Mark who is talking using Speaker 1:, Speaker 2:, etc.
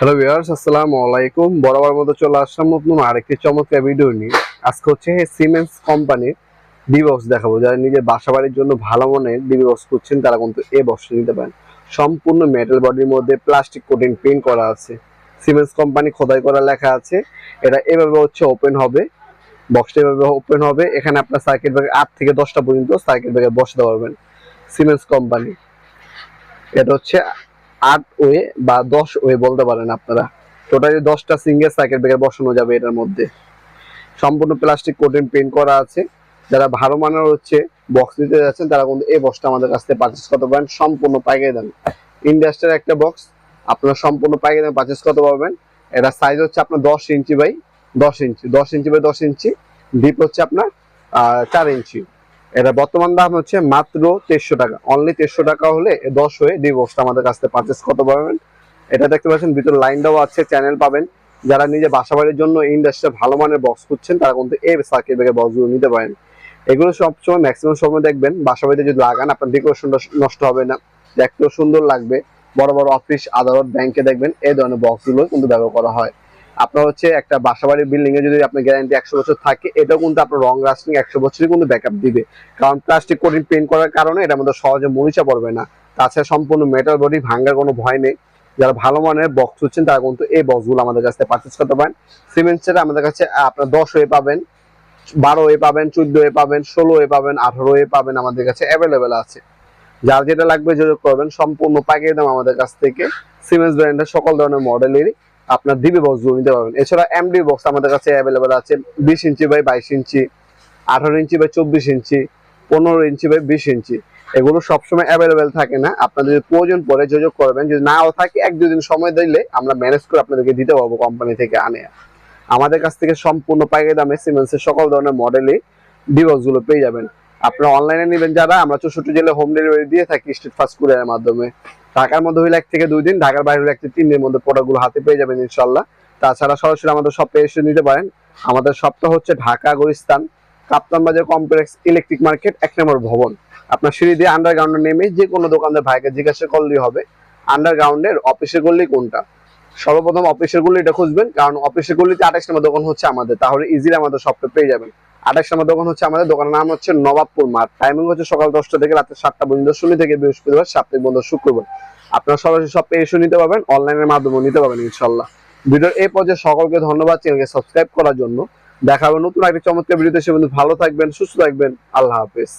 Speaker 1: Hello viewers, আসসালামু আলাইকুম। বরাবর মতো চলে আসলাম নতুন আরেকটি চমৎকার ভিডিও নিয়ে। আজকে হচ্ছে সিমেন্স কোম্পানির ডি বক্স দেখাবো। যারা নিজের বাসা বাড়ির জন্য ভালো মানের ডি বক্স খুঁজছেন তারা কিন্তু এই বক্সটি নিতে পারেন। সম্পূর্ণ মেটাল বডির মধ্যে প্লাস্টিক কোটিং প্রিন্ট করা আছে, সিমেন্স কোম্পানি খোদাই করা লেখা আছে। এটা এভাবে হচ্ছে ওপেন হবে, বক্সটা এভাবে ওপেন হবে। এখানে আপনার সার্কিট ব্রেকার 8 থেকে 10টা পর্যন্ত সার্কিট ব্রেকার বসাতে পারবেন সিমেন্স কোম্পানি। এটা হচ্ছে 8 ওয়ে বা 10 ওয়ে বলতে পারেন আপনারা। টোটালি 10টা সিঙ্গেল সার্কিট ব্রেকার বসানো যাবে এটার মধ্যে। সম্পূর্ণ প্লাস্টিক কোটিং পেইন্ট করা আছে। যারা ভালো মানের হচ্ছে বক্স নিতে যাচ্ছেন তারা কিন্তু এই বক্সটা আমাদের কাছ থেকে পারচেজ করতে পারেন সম্পূর্ণ পাইকারি দামে। ইন্ডাস্ট্রিয়াল একটা বক্স আপনারা সম্পূর্ণ পাইকারি দামে পারচেজ করতে পারবেন। এটা সাইজ হচ্ছে আপনার 10 inch by 10 inch, 10 inch by 10 inch. Deep হচ্ছে আপনার 4 ইঞ্চি। এটা বর্তমান দাম হচ্ছে মাত্র 1300 টাকা। অনলি 1300 টাকা হলে 10 হয়ে ডি বক্সটা আমাদের কাছ থেকে পারচেজ করতে পারবেন। এটা দেখতে পাচ্ছেন ভিতরে লাইন দেওয়া আছে, চ্যানেল পাবেন। যারা নিজে বাসাবাড়ির জন্য ইন্ডাস্ট্রিয়াল ভালো মানের বক্স খুঁজছেন তারা কিন্তু এই সার্কিট ব্রেকার বক্সগুলো নিতে পারেন। এগুলো সবসময় ম্যাক্সিমাম সময় দেখবেন বাসাবাড়িতে যদি লাগান আপনার ডেকোরেশনটা নষ্ট হবে না, দেখতেও সুন্দর লাগবে। বড় বড় অফিস, আদালত, ব্যাংকে দেখবেন এই ধরনের বক্সগুলো কিন্তু ব্যবহার করা হয়। আপনার হচ্ছে একটা বাসাবাড়ির বিল্ডিং এ যদি আপনার গ্যারান্টি 100 বছর থাকে, এটাও কিন্তু আপনার রং লাস্টিং 100 বছরই কিন্তু ব্যাকআপ দিবে। কারণ প্লাস্টিক কোটিং পেইন্ট করার কারণে এটার মধ্যে সহজে মরিচা পড়বে না। তাছাড়া সম্পূর্ণ মেটাল বডি, ভাঙার কোনো ভয় নেই। যারা ভালো মানের বক্স হচ্ছেন তারা কিন্তু এই বক্সগুলো আমাদের কাছ থেকে পারচেজ করতে পারেন। সিমেন্টসের আমাদের কাছে আপনার 10 ওয়ে পাবেন, 12 ওয়ে পাবেন, 14 ওয়ে পাবেন, 16 ওয়ে পাবেন, 18 ওয়ে পাবেন। আমাদের কাছে অ্যাভেলেবেল আছে। যার যেটা লাগবে যোগাযোগ করবেন। সম্পূর্ণ পাইকারি দাম আমাদের কাছ থেকে সিমেন্স ব্র্যান্ডের সকল ধরনের মডেলেরই আপনার ডিবি বক্সগুলো নিতে পারবেন। এছাড়া এমডি বক্স আমাদের কাছে অ্যাভেলেবেল আছে 20 inch by 22 inch, 18 inch by 24 inch, 15 inch by 20 inch. এগুলো সবসময় অ্যাভেলেবেল থাকে না, আপনাদের যদি প্রয়োজন পড়ে যোগাযোগ করবেন। যদি নাও থাকে 1-2 দিন সময় দিলে আমরা ম্যানেজ করে আপনাদেরকে দিতে পারবো কোম্পানি থেকে আনে। আমাদের কাছ থেকে সম্পূর্ণ পাইকারি দামে সিমেন্সের সকল ধরনের মডেলে ডি বক্সগুলো পেয়ে যাবেন। আপনারা অনলাইনে নেবেন যারা, আমরা 64 জেলায় হোম ডেলিভারি দিয়ে থাকি স্ট্রিট ফাস্ট কুরিয়ারের মাধ্যমে। ঢাকার মধ্যে হইলে 1 থেকে 2 দিন, ঢাকার বাইরে হইলে 1 থেকে 3 দিনের মধ্যে প্রোডাক্টগুলো হাতে পেয়ে যাবেন ইনশাআল্লাহ। তাছাড়া সরাসরি আমাদের শপে এসে নিতে পারেন। আমাদের শপটা হচ্ছে ঢাকা গুলিস্তান কাপ্তান বাজার কমপ্লেক্স ইলেকট্রিক মার্কেট 1 নম্বর ভবন। আপনার সিঁড়ি দিয়ে আন্ডারগ্রাউন্ডে নেমে যে কোনো দোকানদার ভাইকে জিজ্ঞাসা করলেই হবে আন্ডারগ্রাউন্ডের অফিসের গলি কোনটা। সর্বপ্রথম অফিসের গলিটা খুঁজবেন, কারণ অফিসের গলিতে 28 নম্বর দোকান হচ্ছে আমাদের, তাহলে ইজিলি আমাদের শপটা পেয়ে যাবেন। 28 নম্বর দোকান হচ্ছে আমাদের, দোকানের নাম হচ্ছে নবাবপুর মাঠ। টাইমিং হচ্ছে সকাল 10টা থেকে রাত 7টা পর্যন্ত, শনি থেকে বৃহস্পতিবার, সাপ্তাহিক বন্ধ শুক্রবার। আপনারা সরাসরি শপে এসে নিতে পারবেন, অনলাইনের মাধ্যমে নিতে পারবেন ইনশাআল্লাহ। ভিডিওর এই পর্যায়ে সকলকে ধন্যবাদ চ্যানেলকে সাবস্ক্রাইব করার জন্য। দেখা হবে নতুন একটা চমৎকার ভিডিওতে। সে ভালো থাকবেন, সুস্থ থাকবেন। আল্লাহ হাফেজ।